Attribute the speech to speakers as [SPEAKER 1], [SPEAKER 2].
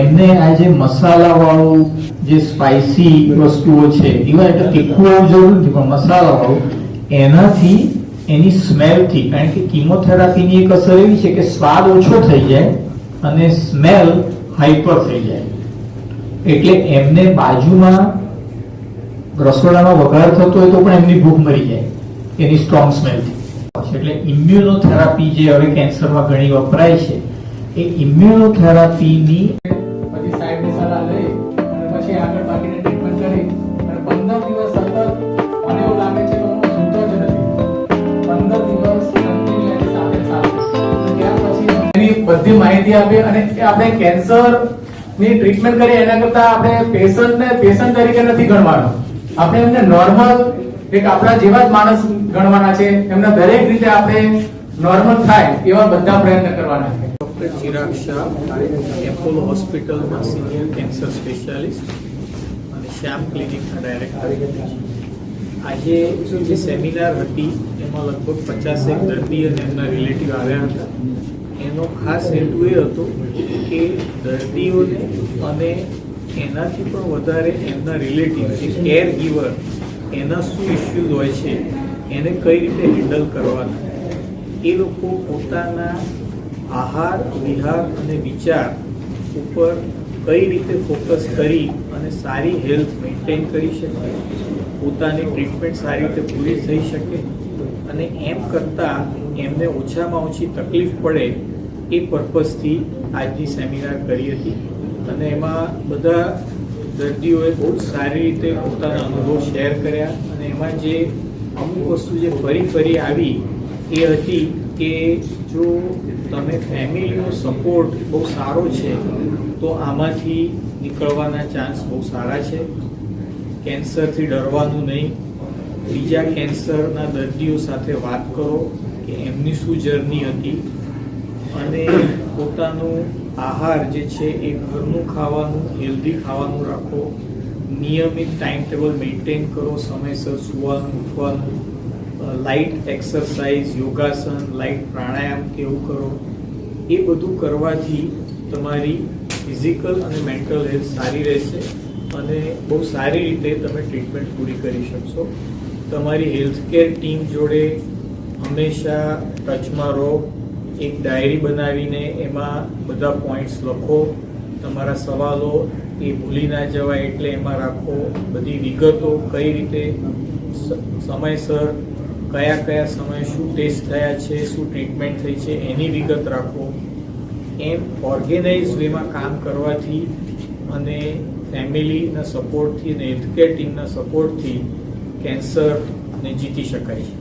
[SPEAKER 1] એમને આ જે મસાલા વાળું જે સ્પાઇસી વસ્તુઓ છે, ઇવન એટલે તીખું હોવું જરૂરી નથી, પણ મસાલા વાળું, એનાથી એની સ્મેલથી, કારણ કે કિમોથેરાપીની એક અસર એવી છે કે સ્વાદ ઓછો થઈ જાય અને સ્મેલ હાઈપર થઈ જાય, એટલે એમને બાજુમાં રસોડામાં વઘાર થતો હોય તો પણ એમની ભૂખ મરી જાય એની સ્ટ્રોંગ સ્મેલથી. એટલે ઇમ્યુનોથેરાપી જે હવે કેન્સરમાં ઘણી વપરાય છે, એ ઇમ્યુનોથેરાપીની
[SPEAKER 2] પછી સાહેબની સલાહ લઈ અને પછી આગળ બાકીની ટ્રીટમેન્ટ કરી અને 15 દિવસ સતત મને એવું લાગે છે કે હું સૂતો જ નથી. 15 દિવસ કન્ટિન્યુઅસલી સાથે ત્યાર પછી એની બધી માહિતી આપી અને આપણે કેન્સર ની ટ્રીટમેન્ટ કરી એના કરતા આપણે પેશન્ટ તરીકે નથી ગણવાનો, આપણે એમને નોર્મલ એક આપણા જેવા જ માણસ ગણવાના છે. એમને દરેક રીતે આપણે નોર્મલ થાય એવા બધા પ્રયત્ન કરવાના છે.
[SPEAKER 3] ડોક્ટર ચિરાગ શાહ, એપોલો હોસ્પિટલમાં સિનિયર કેન્સર સ્પેશિયાલિસ્ટ અને શ્યામ ક્લિનિકના ડાયરેક્ટર. આજે જે સેમિનાર હતી એમાં લગભગ 50 દર્દી અને એમના રિલેટિવ આવ્યા હતા. એનો ખાસ હેતુ એ હતો કે દર્દીઓને અને એનાથી પણ વધારે એમના રિલેટિવ જે કેર ગીવર, એના શું ઇસ્યુઝ હોય છે, એને કઈ રીતે હેન્ડલ કરવાના, એ લોકો પોતાના આહાર, વિહાર અને વિચાર ઉપર કઈ રીતે ફોકસ કરી અને સારી હેલ્થ મેન્ટેન કરી શકે, પોતાની ટ્રીટમેન્ટ સારી રીતે પૂરી થઈ શકે અને એમ કરતાં એમને ઓછામાં ઓછી તકલીફ પડે એ પર્પઝથી આજની સેમિનાર કરી હતી. અને એમાં બધા દર્દીઓએ બહુ સારી રીતે પોતાના અનુભવ શેર કર્યા અને એમાં જે અમુક વસ્તુ જે ફરી આવી એ હતી કે જો તમે ફેમિલીનો સપોર્ટ બહુ સારો છે તો આમાંથી નીકળવાના ચાન્સ બહુ સારા છે. કેન્સરથી ડરવાનું નહીં, બીજા કેન્સરના દર્દીઓ સાથે વાત કરો કે એમની શું જર્ની હતી અને પોતાનું આહાર જે છે એ ઘરનું ખાવાનું, હેલ્ધી ખાવાનું રાખો, નિયમિત ટાઈમ ટેબલ મેન્ટેન કરો, સમયસર સુવાનું, ઉઠવાનું, લાઇટ એક્સરસાઇઝ, યોગાસન, લાઇટ પ્રાણાયામ કેવું કરો, એ બધું કરવાથી તમારી ફિઝિકલ અને મેન્ટલ હેલ્થ સારી રહેશે અને બહુ સારી રીતે તમે ટ્રીટમેન્ટ પૂરી કરી શકશો. તમારી હેલ્થકેર ટીમ જોડે હંમેશા ટચમાં રહો. એક ડાયરી બનાવીને એમાં બધા પોઈન્ટ્સ લખો, તમારા સવાલો એ ભૂલી ના જવાય એટલે એમાં રાખો. બધી વિગતો કઈ રીતે સમયસર કયા સમયે શું ટેસ્ટ થયા છે, શું ટ્રીટમેન્ટ થઈ છે, એની વિગત રાખો. એમ ઓર્ગેનાઇઝ વેમાં કામ કરવાથી અને ફેમિલીના સપોર્ટથી અને હેલ્થકેર ટીમના સપોર્ટથી કેન્સરને જીતી શકાય છે.